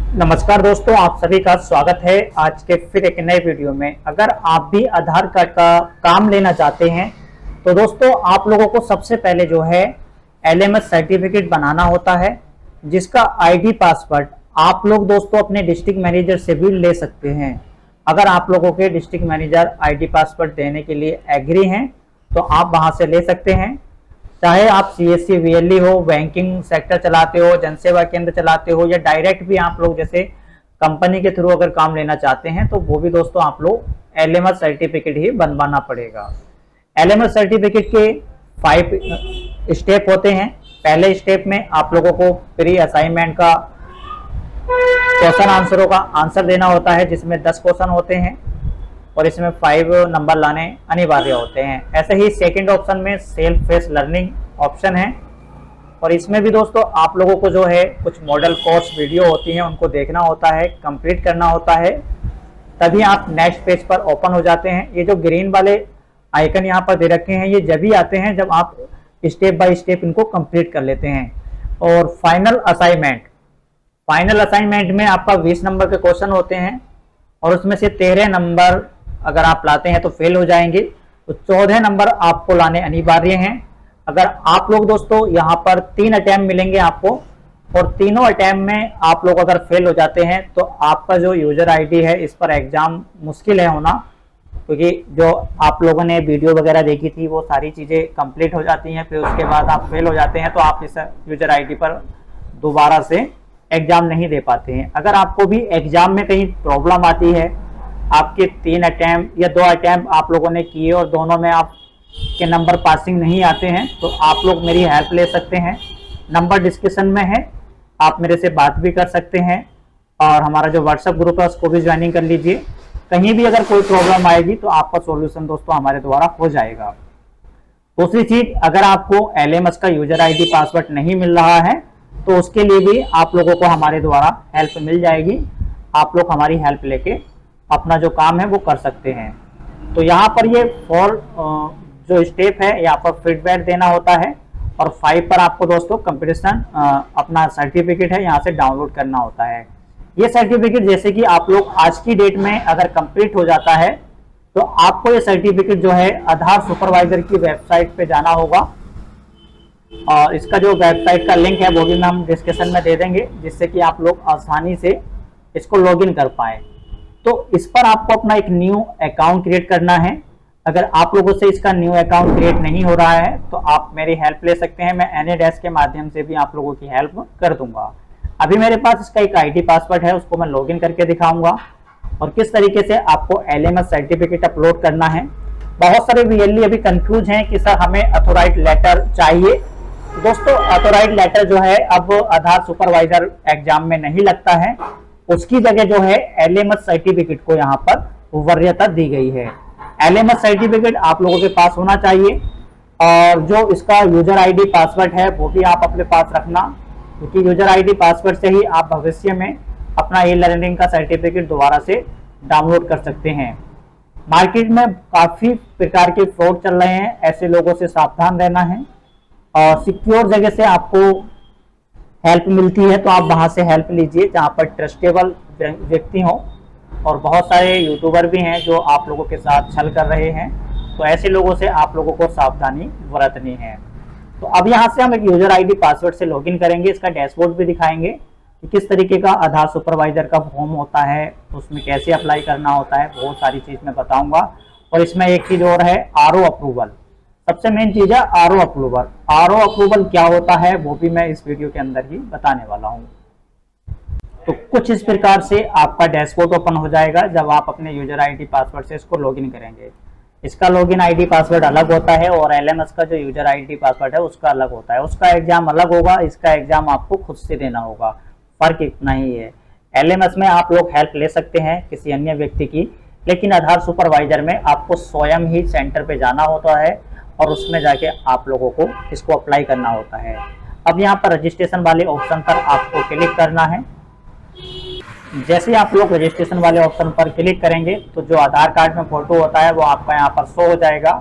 नमस्कार दोस्तों, आप सभी का स्वागत है आज के फिर एक नए वीडियो में। अगर आप भी आधार कार्ड का काम लेना चाहते हैं तो दोस्तों आप लोगों को सबसे पहले जो है एलएमएस सर्टिफिकेट बनाना होता है, जिसका आईडी पासवर्ड आप लोग दोस्तों अपने डिस्ट्रिक्ट मैनेजर से भी ले सकते हैं। अगर आप लोगों के डिस्ट्रिक्ट मैनेजर आईडी पासवर्ड देने के लिए एग्री हैं तो आप वहां से ले सकते हैं। चाहे आप सीएससी वीएलई हो, बैंकिंग सेक्टर चलाते हो, जनसेवा केंद्र चलाते हो, या डायरेक्ट भी आप लोग जैसे कंपनी के थ्रू अगर काम लेना चाहते हैं तो वो भी दोस्तों आप लोग एलएमएस सर्टिफिकेट ही बनवाना पड़ेगा। एलएमएस सर्टिफिकेट के 5 स्टेप होते हैं। पहले स्टेप में आप लोगों को प्री असाइनमेंट का क्वेश्चन आंसरों का आंसर देना होता है, जिसमें 10 क्वेश्चन होते हैं और इसमें 5 नंबर लाने अनिवार्य होते हैं। ऐसे ही सेकंड ऑप्शन में सेल्फ बेस्ड लर्निंग ऑप्शन है और इसमें भी दोस्तों आप लोगों को जो है कुछ मॉडल कोर्स वीडियो होती हैं उनको देखना होता है, कंप्लीट करना होता है, तभी आप नेक्स्ट पेज पर ओपन हो जाते हैं। ये जो ग्रीन वाले आइकन यहाँ पर दे रखे हैं ये जब भी आते हैं जब आप स्टेप बाय स्टेप इनको कंप्लीट कर लेते हैं। और फाइनल असाइनमेंट में आपका 20 नंबर के क्वेश्चन होते हैं और उसमें से 13 नंबर अगर आप लाते हैं तो फेल हो जाएंगे, तो 14 नंबर आपको लाने अनिवार्य हैं। अगर आप लोग दोस्तों यहाँ पर 3 अटेम्प्ट मिलेंगे आपको और तीनों अटेम्प्ट में आप लोग अगर फेल हो जाते हैं तो आपका जो यूजर आईडी है इस पर एग्जाम मुश्किल है होना, क्योंकि जो आप लोगों ने वीडियो वगैरह देखी थी वो सारी चीज़ें कंप्लीट हो जाती हैं, फिर उसके बाद आप फेल हो जाते हैं तो आप इस यूजर आईडी पर दोबारा से एग्जाम नहीं दे पाते हैं। अगर आपको भी एग्जाम में कहीं प्रॉब्लम आती है, आपके 3 अटेम्प्ट या 2 अटेम्प्ट आप लोगों ने किए और दोनों में आप के नंबर पासिंग नहीं आते हैं तो आप लोग मेरी हेल्प ले सकते हैं। नंबर डिस्क्रिप्शन में है, आप मेरे से बात भी कर सकते हैं और हमारा जो व्हाट्सएप ग्रुप है उसको भी ज्वाइनिंग कर लीजिए। कहीं भी अगर कोई प्रॉब्लम आएगी तो आपका सॉल्यूशन दोस्तों हमारे द्वारा हो जाएगा। दूसरी चीज, अगर आपको एलएमएस का यूजर आईडी पासवर्ड नहीं मिल रहा है तो उसके लिए भी आप लोगों को हमारे द्वारा हेल्प मिल जाएगी। आप लोग हमारी हेल्प लेके अपना जो काम है वो कर सकते हैं। तो यहाँ पर ये 4 जो स्टेप है यहाँ पर फीडबैक देना होता है और 5 पर आपको दोस्तों कंपटीशन अपना सर्टिफिकेट है यहाँ से डाउनलोड करना होता है। ये सर्टिफिकेट जैसे कि आप लोग आज की डेट में अगर कंप्लीट हो जाता है तो आपको ये सर्टिफिकेट जो है आधार सुपरवाइजर की वेबसाइट पे जाना होगा और इसका जो वेबसाइट का लिंक है वो भी हम डिस्क्रिप्शन में दे देंगे, जिससे कि आप लोग आसानी से इसको लॉगिन कर पाए। तो इस पर आपको अपना एक न्यू अकाउंट क्रिएट करना है। अगर आप लोगों से इसका न्यू अकाउंट क्रिएट नहीं हो रहा है तो आप मेरी हेल्प ले सकते हैं, मैं एनीडेस्क के माध्यम से भी आप लोगों की हेल्प कर दूंगा। अभी मेरे पास इसका एक आईडी पासवर्ड है, उसको मैं लॉगिन करके दिखाऊंगा और किस तरीके से आपको एलएमएस सर्टिफिकेट अपलोड करना है। बहुत सारे वीएलई अभी कंफ्यूज हैं कि सर हमें अथॉराइज्ड लेटर चाहिए। दोस्तों अथॉराइज्ड लेटर जो है अब आधार सुपरवाइजर एग्जाम में नहीं लगता है, उसकी जगह जो है एलएमएस सर्टिफिकेट को यहाँ पर वरीयता दी गई है। एलएमएस सर्टिफिकेट आप लोगों के पास होना चाहिए और जो इसका यूजर आईडी पासवर्ड है वो भी आप अपने पास रखना, क्योंकि यूजर आईडी पासवर्ड से ही आप भविष्य में अपना ई लर्निंग का सर्टिफिकेट दोबारा से डाउनलोड कर सकते हैं। मार्केट में काफी प्रकार के फ्रॉड चल रहे हैं, ऐसे लोगों से सावधान रहना है और सिक्योर जगह से आपको हेल्प मिलती है तो आप वहां से हेल्प लीजिए जहां पर ट्रस्टेबल व्यक्ति हो। और बहुत सारे यूट्यूबर भी हैं जो आप लोगों के साथ छल कर रहे हैं, तो ऐसे लोगों से आप लोगों को सावधानी बरतनी है। तो अब यहाँ से हम एक यूजर आईडी पासवर्ड से लॉगिन करेंगे, इसका डैशबोर्ड भी दिखाएंगे कि किस तरीके का आधार सुपरवाइजर का फॉर्म होता है, उसमें कैसे अप्लाई करना होता है, बहुत सारी चीज मैं बताऊंगा। और इसमें एक चीज और है, आरओ अप्रूवल। सबसे मेन चीज है आरओ अप्रूवल। आरओ अप्रूवल क्या होता है वो भी मैं इस वीडियो के अंदर ही बताने वाला हूँ। तो कुछ इस प्रकार से आपका डैशबोर्ड ओपन हो जाएगा जब आप अपने यूजर आईडी पासवर्ड से इसको लॉगिन करेंगे। इसका लॉगिन आईडी पासवर्ड अलग होता है और एलएमएस का जो यूजर आईडी पासवर्ड है उसका अलग होता है। उसका एग्जाम अलग होगा, इसका एग्जाम आपको खुद से देना होगा, फर्क इतना ही है। एलएमएस में आप लोग हेल्प ले सकते हैं किसी अन्य व्यक्ति की, लेकिन आधार सुपरवाइजर में आपको स्वयं ही सेंटर पे जाना होता है और उसमें जाके आप लोगों को इसको अप्लाई करना होता है। अब यहाँ पर रजिस्ट्रेशन वाले ऑप्शन पर आपको क्लिक करना है। जैसे आप लोग रजिस्ट्रेशन वाले ऑप्शन पर क्लिक करेंगे तो जो आधार कार्ड में फोटो होता है वो आपका यहाँ पर शो हो जाएगा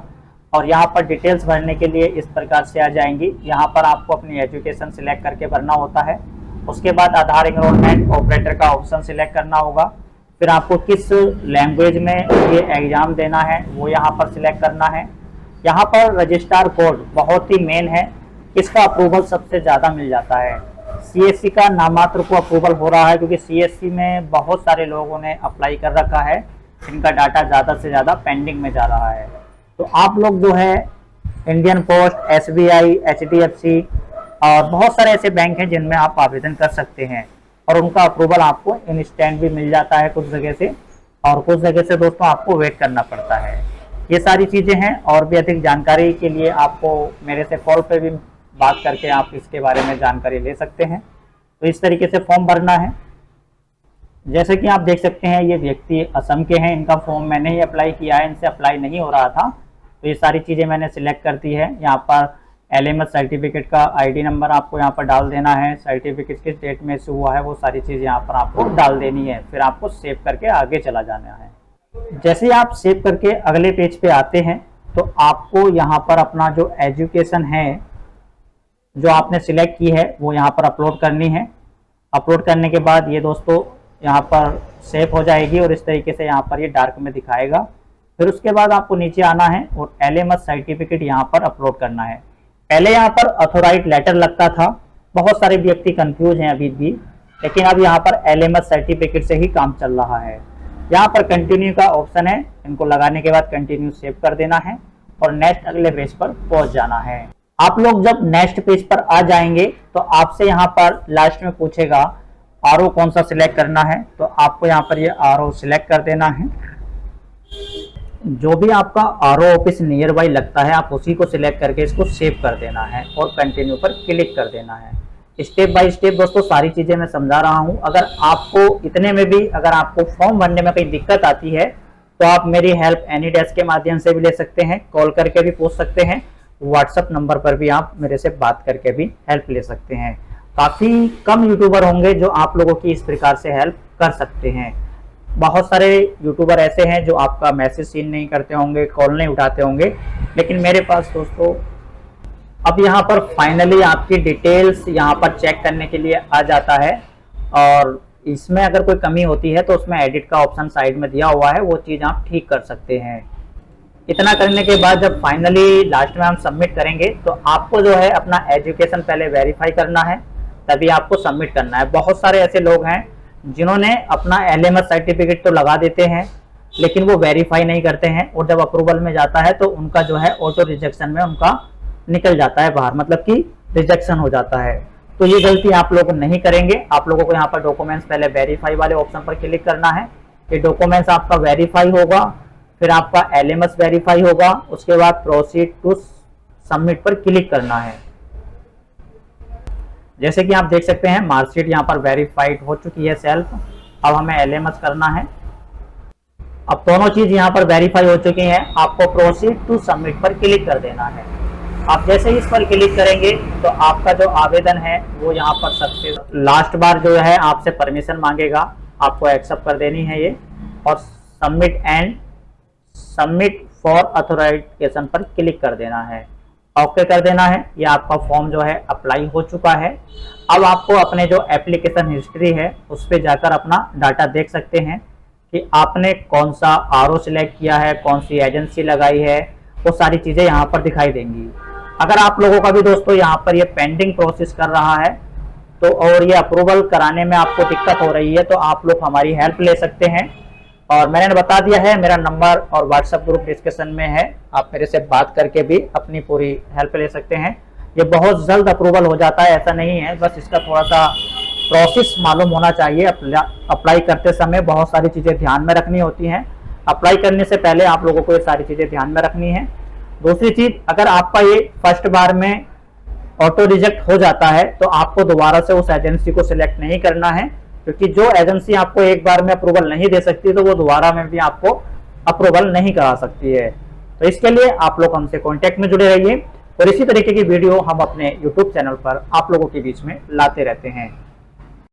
और यहाँ पर डिटेल्स भरने के लिए इस प्रकार से आ जाएंगी। यहाँ पर आपको अपनी एजुकेशन सिलेक्ट करके भरना होता है उसके बाद आधार एनरोलमेंट ऑपरेटर का ऑप्शन सिलेक्ट करना होगा। फिर आपको किस लैंग्वेज में ये एग्जाम देना है वो यहाँ पर सिलेक्ट करना है। यहाँ पर रजिस्ट्रार कोड बहुत ही मेन है, किसका अप्रूवल सबसे ज़्यादा मिल जाता है। CSC का नामात्र को अप्रूवल हो रहा है क्योंकि CSC में बहुत सारे लोगों ने अप्लाई कर रखा है, इनका डाटा ज़्यादा से ज़्यादा पेंडिंग में जा रहा है। तो आप लोग जो है इंडियन पोस्ट, SBI, HDFC और बहुत सारे ऐसे बैंक हैं जिनमें आप आवेदन कर सकते हैं और उनका अप्रूवल आपको इंस्टेंट भी मिल जाता है कुछ जगह से, और कुछ जगह से दोस्तों आपको वेट करना पड़ता है। ये सारी चीज़ें हैं और भी अधिक जानकारी के लिए आपको मेरे से कॉल पे भी बात करके आप इसके बारे में जानकारी ले सकते हैं। तो इस तरीके से फॉर्म भरना है। जैसे कि आप देख सकते हैं ये व्यक्ति असम के हैं, इनका फॉर्म मैंने ही अप्लाई किया है, इनसे अप्लाई नहीं हो रहा था। तो ये सारी चीज़ें मैंने सिलेक्ट कर दी है। यहाँ पर LMS सर्टिफिकेट का ID नंबर आपको यहाँ पर डाल देना है, सर्टिफिकेट किस डेट में इशू हुआ है वो सारी चीज़ यहाँ पर आपको डाल देनी है। फिर आपको सेव करके आगे चला जाना है। जैसे ही आप सेव करके अगले पेज पे आते हैं तो आपको यहाँ पर अपना जो एजुकेशन है जो आपने सिलेक्ट की है वो यहाँ पर अपलोड करनी है। अपलोड करने के बाद ये दोस्तों यहाँ पर सेव हो जाएगी और इस तरीके से यहाँ पर ये डार्क में दिखाएगा। फिर उसके बाद आपको नीचे आना है और LMS सर्टिफिकेट यहाँ पर अपलोड करना है। पहले यहाँ पर अथोराइज लेटर लगता था, बहुत सारे व्यक्ति कंफ्यूज हैं अभी भी, लेकिन अब यहाँ पर LMS सर्टिफिकेट से ही काम चल रहा है। यहाँ पर कंटिन्यू का ऑप्शन है, इनको लगाने के बाद कंटिन्यू सेव कर देना है और नेक्स्ट अगले पेज पर पहुंच जाना है। आप लोग जब नेक्स्ट पेज पर आ जाएंगे तो आपसे यहाँ पर लास्ट में पूछेगा RO कौन सा सिलेक्ट करना है, तो आपको यहाँ पर ये RO सिलेक्ट कर देना है। जो भी आपका RO ऑफिस नियर बाई लगता है आप उसी को सिलेक्ट करके इसको सेव कर देना है और कंटिन्यू पर क्लिक कर देना है। स्टेप बाय स्टेप दोस्तों सारी चीज़ें मैं समझा रहा हूं। अगर आपको इतने में भी अगर आपको फॉर्म भरने में कोई दिक्कत आती है तो आप मेरी हेल्प एनी डेस्क के माध्यम से भी ले सकते हैं, कॉल करके भी पूछ सकते हैं, व्हाट्सएप नंबर पर भी आप मेरे से बात करके भी हेल्प ले सकते हैं। काफ़ी कम यूट्यूबर होंगे जो आप लोगों की इस प्रकार से हेल्प कर सकते हैं। बहुत सारे यूट्यूबर ऐसे हैं जो आपका मैसेज सीन नहीं करते होंगे, कॉल नहीं उठाते होंगे, लेकिन मेरे पास दोस्तों अब यहाँ पर फाइनली आपकी डिटेल्स यहाँ पर चेक करने के लिए आ जाता है और इसमें अगर कोई कमी होती है तो उसमें एडिट का ऑप्शन साइड में दिया हुआ है, वो चीज़ आप ठीक कर सकते हैं। इतना करने के बाद जब फाइनली लास्ट में हम सबमिट करेंगे तो आपको जो है अपना एजुकेशन पहले वेरीफाई करना है, तभी आपको सबमिट करना है। बहुत सारे ऐसे लोग हैं जिन्होंने अपना LMS सर्टिफिकेट तो लगा देते हैं लेकिन वो वेरीफाई नहीं करते हैं और जब अप्रूवल में जाता है तो उनका जो है ऑटो रिजेक्शन में उनका निकल जाता है बाहर, मतलब कि रिजेक्शन हो जाता है। तो ये गलती आप लोग नहीं करेंगे। आप लोगों को यहाँ पर डॉक्यूमेंट्स पहले वेरीफाई वाले ऑप्शन पर क्लिक करना है। ये डॉक्यूमेंट्स आपका वेरीफाई होगा, फिर आपका LMS वेरीफाई होगा, उसके बाद प्रोसीड टू सबमिट पर क्लिक करना है। जैसे कि आप देख सकते हैं मार्कशीट यहाँ पर वेरीफाइड हो चुकी है सेल्फ। अब हमें LMS करना है। अब दोनों चीज यहाँ पर वेरीफाई हो चुकी हैं, आपको प्रोसीड टू सबमिट पर क्लिक कर देना है। आप जैसे ही इस पर क्लिक करेंगे तो आपका जो आवेदन है वो यहाँ पर सक्सेस। लास्ट बार जो है आपसे परमिशन मांगेगा, आपको एक्सेप्ट कर देनी है ये और सबमिट फॉर अथोराइजेशन पर क्लिक कर देना है, ओके कर देना है। ये आपका फॉर्म जो है अप्लाई हो चुका है। अब आपको अपने जो एप्लीकेशन हिस्ट्री है उस पर जाकर अपना डाटा देख सकते हैं कि आपने कौन सा RO सिलेक्ट किया है, कौन सी एजेंसी लगाई है, वो सारी चीज़ें यहाँ पर दिखाई देंगी। अगर आप लोगों का भी दोस्तों यहाँ पर ये पेंडिंग प्रोसेस कर रहा है तो और ये अप्रूवल कराने में आपको दिक्कत हो रही है तो आप लोग हमारी हेल्प ले सकते हैं। और मैंने बता दिया है, मेरा नंबर और व्हाट्सएप ग्रुप डिस्कशन में है, आप मेरे से बात करके भी अपनी पूरी हेल्प ले सकते हैं। ये बहुत जल्द अप्रूवल हो जाता है, ऐसा नहीं है, बस इसका थोड़ा सा प्रोसेस मालूम होना चाहिए। अप्लाई करते समय बहुत सारी चीज़ें ध्यान में रखनी होती हैं। अप्लाई करने से पहले आप लोगों को ये सारी चीज़ें ध्यान में रखनी है। दूसरी चीज़, अगर आपका ये फर्स्ट बार में ऑटो रिजेक्ट हो जाता है तो आपको दोबारा से उस एजेंसी को सिलेक्ट नहीं करना है, क्योंकि जो एजेंसी आपको एक बार में अप्रूवल नहीं दे सकती तो वो दोबारा में भी आपको अप्रूवल नहीं करा सकती है। तो इसके लिए आप लोग हमसे कांटेक्ट में जुड़े रहिए और इसी तरीके की वीडियो हम अपने YouTube चैनल पर आप लोगों के बीच में लाते रहते हैं।